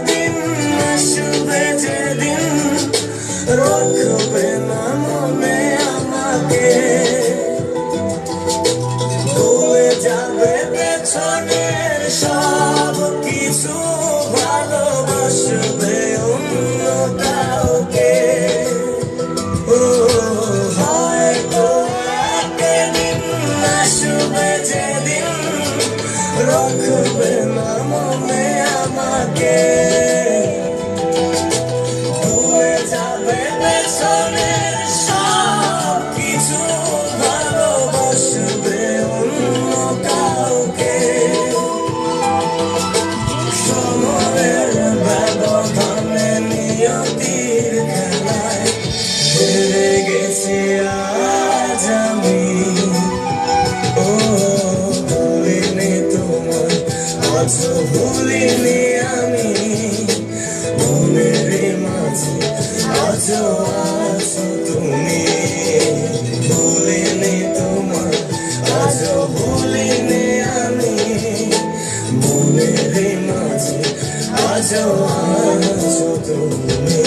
দিন আসবে যেদিন রাখবে না মনে আমাকে, ভুলে যাবে পেছনের সব কিছু, ভালোবাসবে অন্য কাউকে। হয়তো একদিন আসবে যেদিন রাখবে না মনে আমাকে, ভুলে যাবে পেছনের সব কিছু, ভালোবাসবে অন্য কাউকে। সময়ের ব্যবধানে নিয়তির খেলায় হেরে গেছি আজ আমি। ভুলিনি তোমায়, আজও ভুলিনি আমি, মনের মাঝে আজও আছো তুমি। ভুলিনি তোমায়, আজও ভুলিনি আমি, মনের মাঝে আজও আছো তুমি।